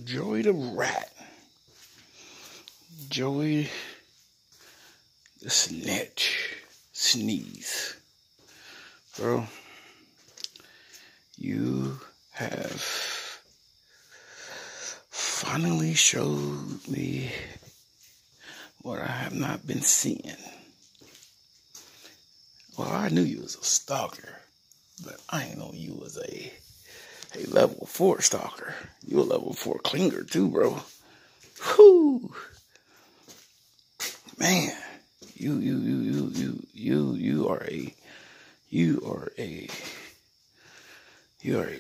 Joey the rat. Joey the snitch. Sneeze. Bro, you have finally showed me what I have not been seeing. Well, I knew you was a stalker, but I ain't know you was a level 4 stalker. You a level 4 clinger too, bro. Whoo, man, you are a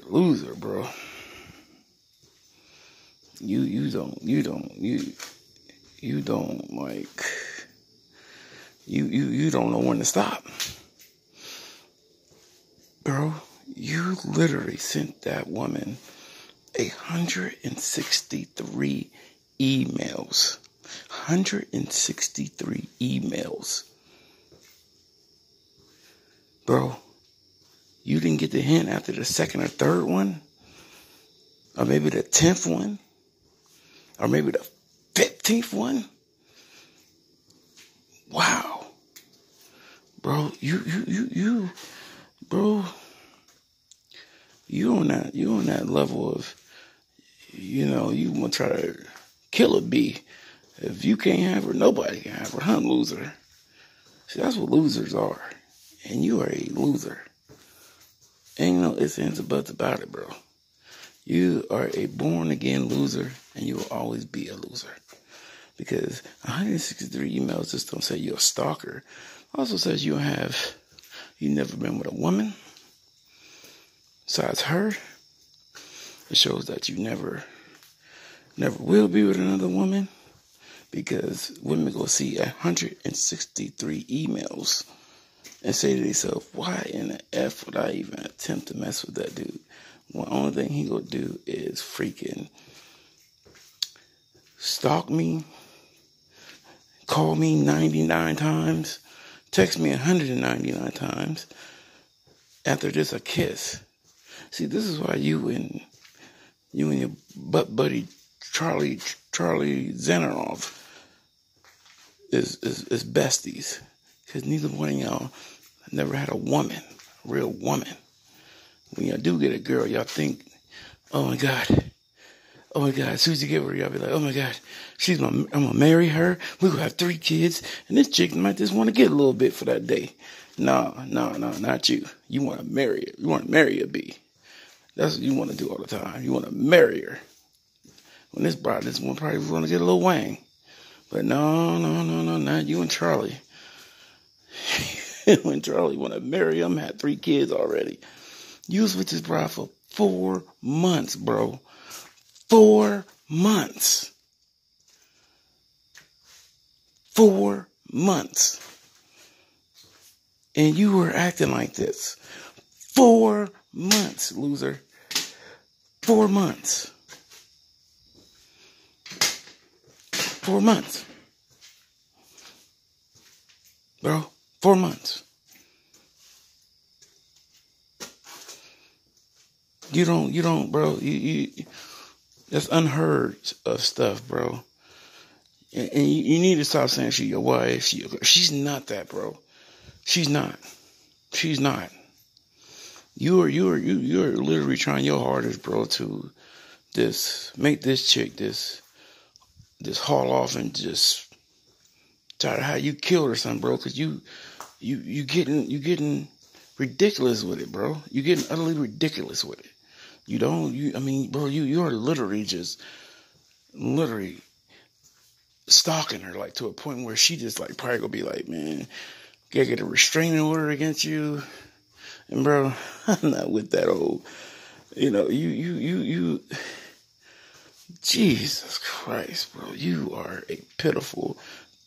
loser, bro. You don't know when to stop. Bro, you literally sent that woman 163 emails. 163 emails. Bro, you didn't get the hint after the second or third one? Or maybe the 10th one? Or maybe the 15th one? Wow. Bro, bro, you on that level of, you want to try to kill a bee. If you can't have her, nobody can have her, huh, loser? See, that's what losers are. And you are a loser. Ain't no ifs, ands, or buts about it, bro. You are a born-again loser, and you will always be a loser. Because 163 emails just don't say you're a stalker. Also says you never been with a woman. Besides her, it shows that you never will be with another woman. Because women go see 163 emails and say to themselves, why in the F would I even attempt to mess with that dude? Well, the only thing he gonna do is freaking stalk me, call me 99 times, text me 199 times, after just a kiss. See, this is why you and your butt buddy Charlie Xenerov is besties. Because neither one of y'all never had a woman, a real woman. When y'all do get a girl, y'all think, oh my God, as soon as you get her, y'all be like, oh my God, I'm gonna marry her, we gonna have 3 kids, and this chick might just want to get a little bit for that day. No, not you. You want to marry her. You want to marry a bee. That's what you want to do all the time. You want to marry her. When this one probably want to get a little wang. But no, not you and Charlie. When Charlie want to marry him, had 3 kids already. You was with this bride for 4 months, bro. 4 months. 4 months. And you were acting like this. 4 months, loser. 4 months. 4 months. Bro, 4 months. You don't, bro. You that's unheard of stuff, bro. And you need to stop saying she's your wife. She's not that, bro. She's not. You're literally trying your hardest, bro, to make this chick this haul off and just try to have you killed or something, bro. Cause you getting ridiculous with it, bro. You getting utterly ridiculous with it. Bro, you're literally stalking her, like, to a point where she just, like, probably gonna be like, man, gotta get a restraining order against you. And, bro, I'm not with that old, Jesus Christ, bro. You are a pitiful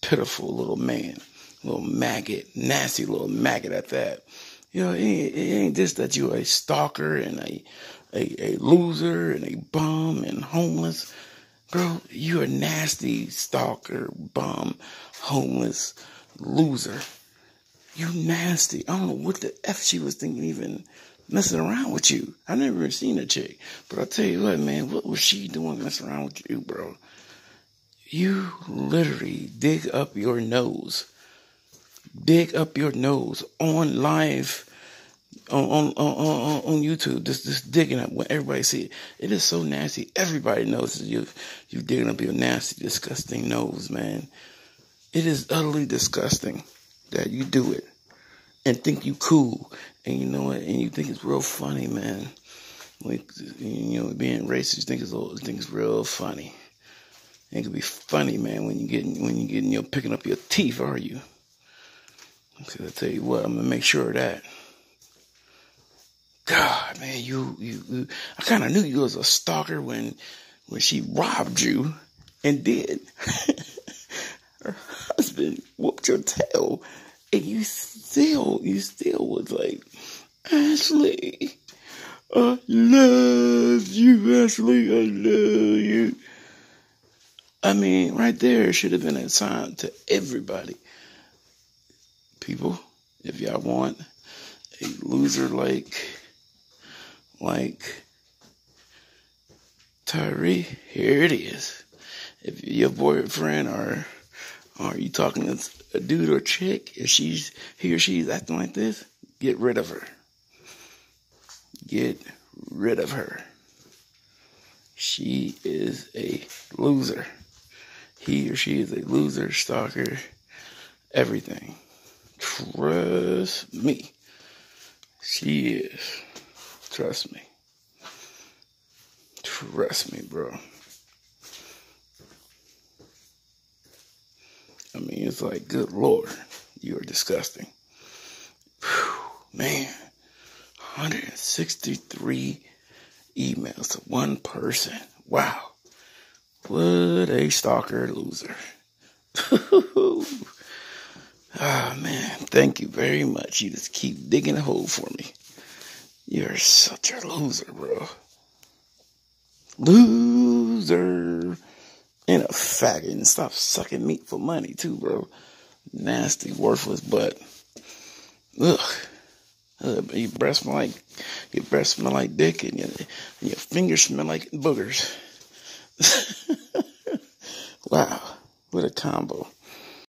little man. Little maggot, nasty little maggot at that. It ain't just that you're a stalker and a loser and a bum and homeless. Bro, you're a nasty stalker, bum, homeless, loser. You nasty. I don't know what the F she was thinking even messing around with you. I never even seen a chick. But I'll tell you what, man, what was she doing messing around with you, bro? You literally dig up your nose. Dig up your nose on live on YouTube, just digging up when everybody see it. It is so nasty. Everybody knows you digging up your nasty, disgusting nose, man. It is utterly disgusting that you do it and think you cool, and you know it, and you think it's real funny, man. Like, you know, being racist, you think it's real funny. It could be funny, man, when you getting picking up your teeth, are you? Because I tell you what, I'm gonna make sure of that. God, man, you I kind of knew you was a stalker when she robbed you and did. Her husband whooped your tail, and you still was like, Ashley, I love you, Ashley, I love you. I mean, right there should have been a sign to everybody. People, if y'all want a loser like Tyree, here it is. If your boyfriend or you talking to a dude or chick, if he or she's acting like this, get rid of her. Get rid of her. She is a loser. He or she is a loser, stalker, everything. Trust me. She is. Trust me. Trust me, bro. I mean, it's like, good Lord, you are disgusting. Whew, man, 163 emails to one person. Wow. What a stalker loser. Ah, man, thank you very much. You just keep digging a hole for me. You're such a loser, bro. Loser. And a faggot. And stop sucking meat for money, too, bro. Nasty, worthless butt. Ugh. Your breath smell like dick, and your fingers smell like boogers. Wow. What a combo.